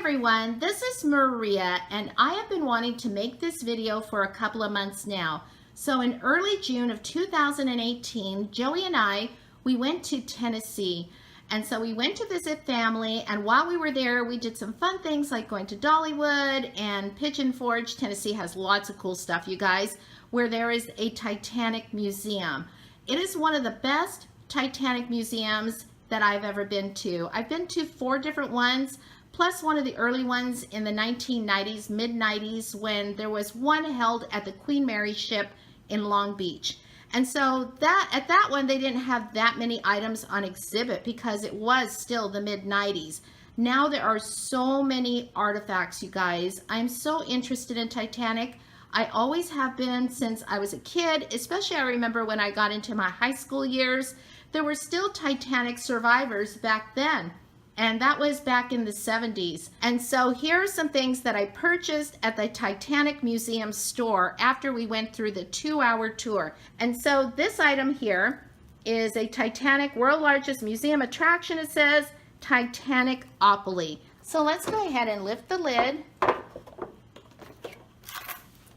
everyone, this is Maria and I have been wanting to make this video for a couple of months now. So in early June of 2018, Joey and I, we went to Tennessee. And so we went to visit family, and while we were there, we did some fun things like going to Dollywood and Pigeon Forge. Tennessee has lots of cool stuff, you guys, where there is a Titanic museum. It is one of the best Titanic museums that I've ever been to. I've been to 4 different ones, plus one of the early ones in the 1990s, mid-90s, when there was one held at the Queen Mary ship in Long Beach. And so at that one, they didn't have that many items on exhibit because it was still the mid-90s. Now there are so many artifacts, you guys. I'm so interested in Titanic. I always have been since I was a kid, especially I remember when I got into my high school years, there were still Titanic survivors back then. And that was back in the 70s. And so here are some things that I purchased at the Titanic Museum store after we went through the 2-hour tour. And so this item here is a Titanic world largest museum attraction. It says Titanic-opoly. So let's go ahead and lift the lid.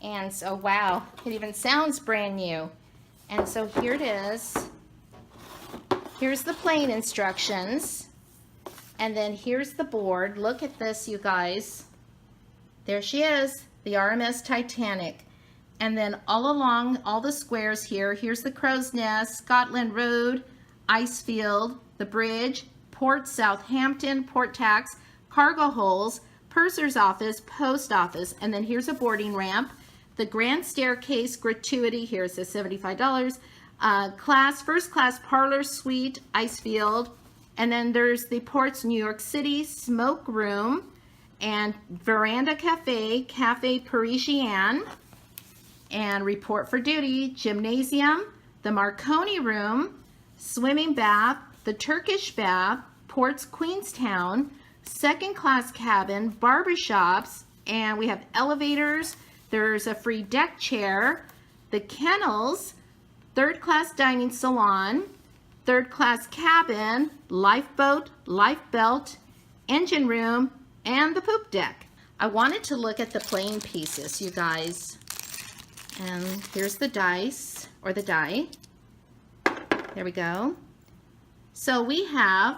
And so, wow, it even sounds brand new. And so here it is. Here's the plane instructions. And then here's the board. Look at this, you guys. There she is, the RMS Titanic. And then all along, all the squares here, here's the Crow's Nest, Scotland Road, Icefield, the bridge, Port Southampton, port tax, cargo holds, purser's office, post office, and then here's a boarding ramp. The grand staircase gratuity, here it says $75. First class parlor suite, Icefield. And then there's the Ports New York City smoke room and veranda cafe, Cafe Parisienne, and report for duty, gymnasium, the Marconi room, swimming bath, the Turkish bath, Ports Queenstown, second class cabin, barbershops, and we have elevators. There's a free deck chair, the kennels, third class dining salon, third class cabin, lifeboat, life belt, engine room, and the poop deck. I wanted to look at the plain pieces, you guys. And here's the dice, or the die. There we go. So we have,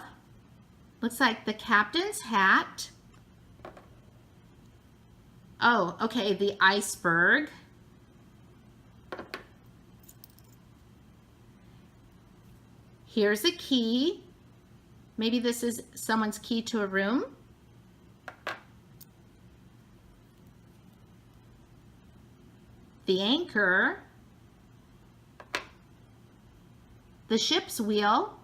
looks like the captain's hat. Oh, okay, the iceberg. Here's a key. Maybe this is someone's key to a room. The anchor. The ship's wheel.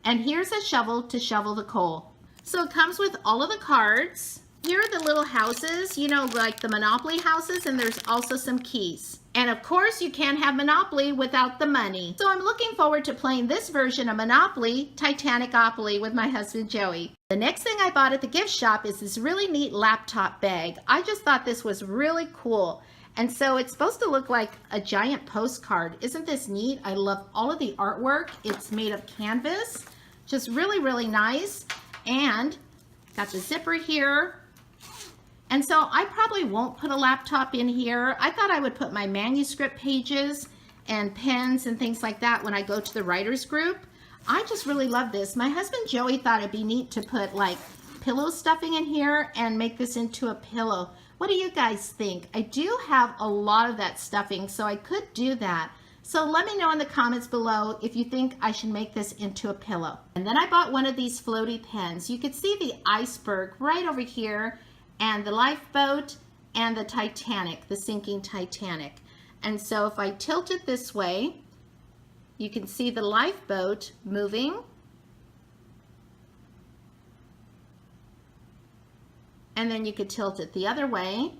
And here's a shovel to shovel the coal. So it comes with all of the cards. Here are the little houses, you know, like the Monopoly houses, and there's also some keys. And of course, you can't have Monopoly without the money. So I'm looking forward to playing this version of Monopoly, Titanic-opoly, with my husband Joey. The next thing I bought at the gift shop is this really neat laptop bag. I just thought this was really cool. And so it's supposed to look like a giant postcard. Isn't this neat? I love all of the artwork. It's made of canvas. Just really, really nice. And got the zipper here. And so I probably won't put a laptop in here. I thought I would put my manuscript pages and pens and things like that when I go to the writers group. I just really love this. My husband Joey thought it'd be neat to put like pillow stuffing in here and make this into a pillow. What do you guys think? I do have a lot of that stuffing, so I could do that. So let me know in the comments below if you think I should make this into a pillow. And then I bought one of these floaty pens. You can see the iceberg right over here, and the lifeboat, and the Titanic, the sinking Titanic. And so if I tilt it this way, you can see the lifeboat moving. And then you could tilt it the other way.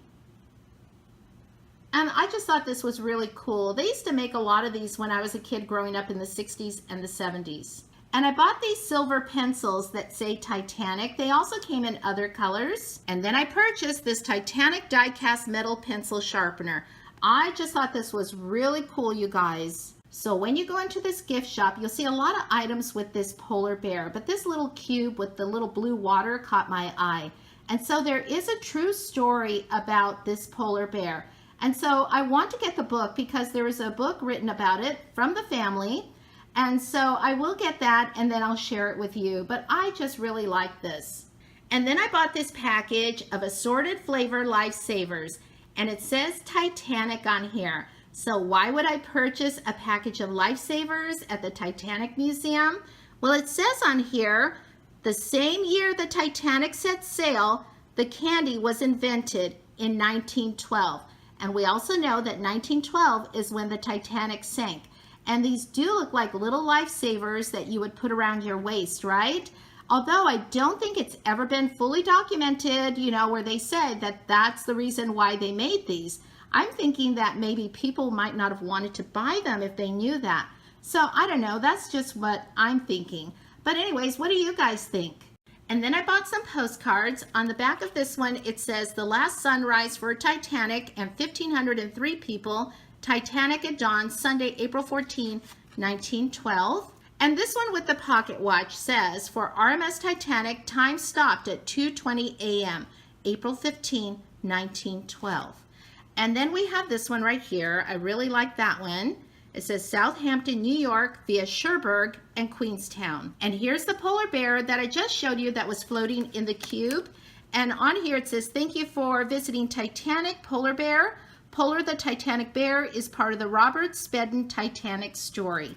And I just thought this was really cool. They used to make a lot of these when I was a kid growing up in the 60s and the 70s. And I bought these silver pencils that say Titanic. They also came in other colors. And then I purchased this Titanic die-cast metal pencil sharpener. I just thought this was really cool, you guys. So when you go into this gift shop, you'll see a lot of items with this polar bear, but this little cube with the little blue water caught my eye. And so there is a true story about this polar bear. And so I want to get the book because there is a book written about it from the family. And so I will get that and then I'll share it with you. But I just really like this. And then I bought this package of assorted flavor lifesavers. And it says Titanic on here. So why would I purchase a package of lifesavers at the Titanic Museum? Well, it says on here, the same year the Titanic set sail, the candy was invented in 1912. And we also know that 1912 is when the Titanic sank. And these do look like little lifesavers that you would put around your waist, right? Although I don't think it's ever been fully documented, you know, where they said that that's the reason why they made these. I'm thinking that maybe people might not have wanted to buy them if they knew that. So I don't know, that's just what I'm thinking. But anyways, what do you guys think? And then I bought some postcards. On the back of this one, it says the last sunrise for Titanic and 1,503 people, Titanic at dawn, Sunday, April 14, 1912. And this one with the pocket watch says for RMS Titanic, time stopped at 2:20 a.m., April 15, 1912. And then we have this one right here. I really like that one. It says Southampton, New York via Cherbourg and Queenstown. And here's the polar bear that I just showed you that was floating in the cube. And on here it says, thank you for visiting Titanic Polar Bear. Polar the Titanic Bear is part of the Robert Spedden Titanic story.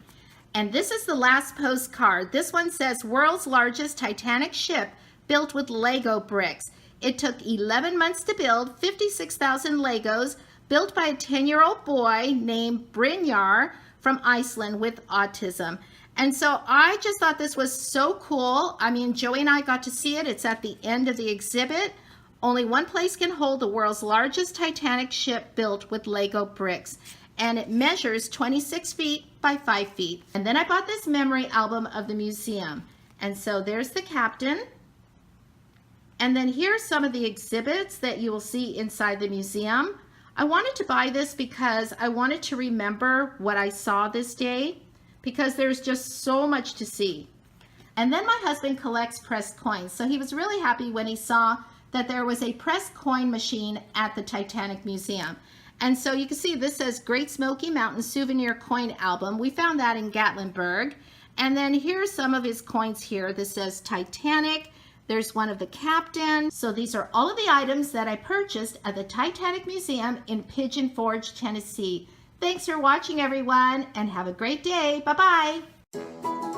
And this is the last postcard. This one says, world's largest Titanic ship built with Lego bricks. It took 11 months to build, 56,000 Legos, built by a 10-year-old boy named Brynjar from Iceland with autism. And so I just thought this was so cool. I mean, Joey and I got to see it. It's at the end of the exhibit. Only one place can hold the world's largest Titanic ship built with Lego bricks. And it measures 26 feet by 5 feet. And then I bought this memory album of the museum. And so there's the captain. And then here's some of the exhibits that you will see inside the museum. I wanted to buy this because I wanted to remember what I saw this day because there's just so much to see. And then my husband collects pressed coins. So he was really happy when he saw that there was a pressed coin machine at the Titanic Museum. And so you can see this says Great Smoky Mountain Souvenir Coin Album. We found that in Gatlinburg. And then here's some of his coins here. This says Titanic. There's one of the captain. So these are all of the items that I purchased at the Titanic Museum in Pigeon Forge, Tennessee. Thanks for watching, everyone, and have a great day. Bye-bye.